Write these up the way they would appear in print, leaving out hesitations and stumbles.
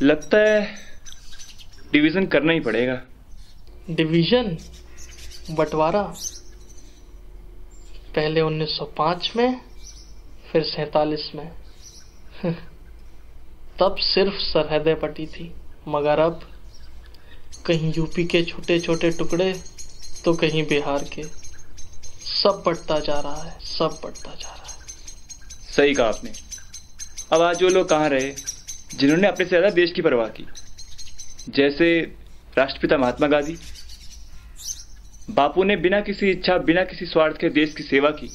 लगता है डिवीजन करना ही पड़ेगा। डिवीजन? बंटवारा? पहले 1905 में, फिर 47 में। तब सिर्फ सरहदें पटी थी, मगर अब कहीं यूपी के छोटे छोटे टुकड़े तो कहीं बिहार के। सब बढ़ता जा रहा है, सब बढ़ता जा रहा है। सही कहा आपने। अब आज वो लोग कहाँ रहे जिन्होंने अपने से ज्यादा देश की परवाह की, जैसे राष्ट्रपिता महात्मा गांधी। बापू ने बिना किसी इच्छा, बिना किसी स्वार्थ के देश की सेवा की।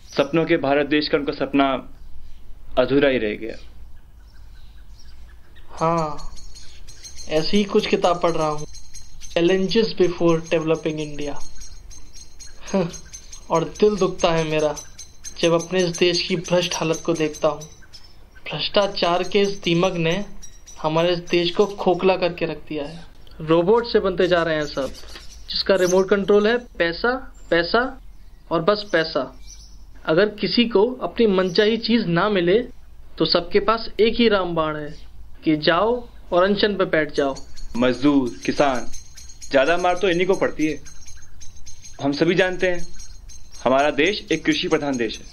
सपनों के भारत देश का उनका सपना अधूरा ही रह गया। हाँ, ऐसी ही कुछ किताब पढ़ रहा हूँ, चैलेंजेस बिफोर डेवलपिंग इंडिया। और दिल दुखता है मेरा जब अपने इस देश की भ्रष्ट हालत को देखता हूँ। भ्रष्टाचार के इस दीमक ने हमारे इस देश को खोखला करके रख दिया है। रोबोट से बनते जा रहे हैं सब, जिसका रिमोट कंट्रोल है पैसा, पैसा और बस पैसा। अगर किसी को अपनी मनचाही चीज ना मिले तो सबके पास एक ही रामबाण है कि जाओ और अनशन पे बैठ जाओ। मजदूर, किसान, ज्यादा मार तो इन्हीं को पड़ती है। हम सभी जानते हैं हमारा देश एक कृषि प्रधान देश है,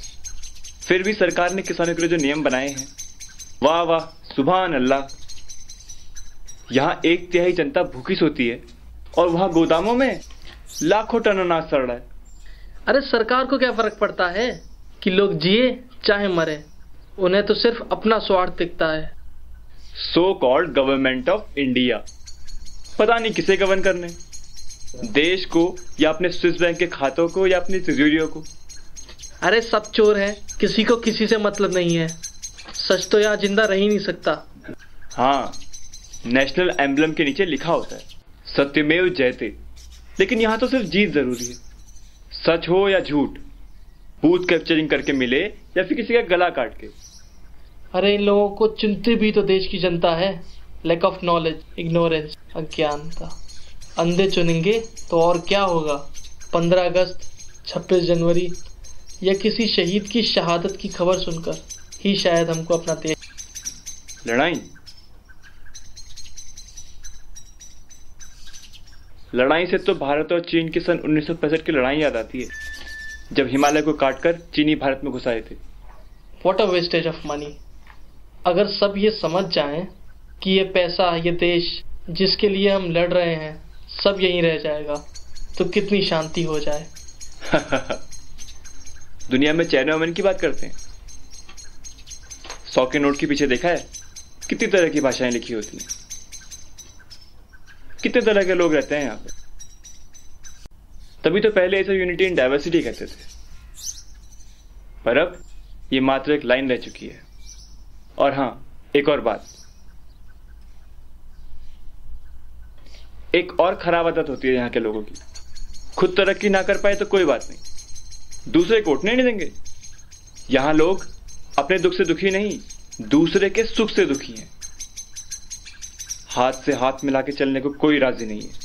फिर भी सरकार ने किसानों के लिए जो नियम बनाए हैं, वाह वाह, सुभान अल्लाह। यहाँ 1/3 जनता भूखी सोती है और वहां गोदामों में लाखों टन अनाज सड़ रहा है। अरे सरकार को क्या फर्क पड़ता है कि लोग जिए चाहे मरे, उन्हें तो सिर्फ अपना स्वार्थ दिखता है। So called government of India पता नहीं किसे गवर्न करने, देश को या अपने स्विस बैंक के खातों को या अपनी तिजोरियों को। अरे सब चोर हैं, किसी को किसी से मतलब नहीं है। सच तो यहाँ जिंदा रह ही नहीं सकता। हाँ, नेशनल एम्बलम के नीचे लिखा होता है सत्यमेव जयते, लेकिन यहाँ तो सिर्फ जीत जरूरी है। सच हो या झूठ, बूथ कैप्चरिंग करके मिले या फिर किसी का गला काट के। अरे इन लोगों को चुनती भी तो देश की जनता है। लैक ऑफ नॉलेज, इग्नोरेंस, अज्ञानता। अंधे चुनेंगे तो और क्या होगा? 15 अगस्त, 26 जनवरी या किसी शहीद की शहादत की खबर सुनकर ही शायद हमको अपना देश। लड़ाई से तो भारत और चीन की सन 1965 की लड़ाई याद आती है, जब हिमालय को काटकर चीनी भारत में घुस आए थे। What a wastage of money. अगर सब ये समझ जाएं कि ये पैसा, ये देश जिसके लिए हम लड़ रहे हैं, सब यहीं रह जाएगा, तो कितनी शांति हो जाए। दुनिया में चैन और अमन की बात करते हैं। 100 के नोट के पीछे देखा है कितनी तरह की भाषाएं लिखी होती हैं, कितने तरह के लोग रहते हैं यहाँ पे। तभी तो पहले इसे यूनिटी इन डाइवर्सिटी कहते थे, पर अब ये मात्र एक लाइन रह चुकी है। और हाँ, एक और बात, एक और खराब आदत होती है यहाँ के लोगों की। खुद तरक्की ना कर पाए तो कोई बात नहीं, दूसरे को उठने नहीं देंगे। यहाँ लोग अपने दुख से दुखी नहीं, दूसरे के सुख से दुखी हैं। हाथ से हाथ मिला के चलने को कोई राजी नहीं है।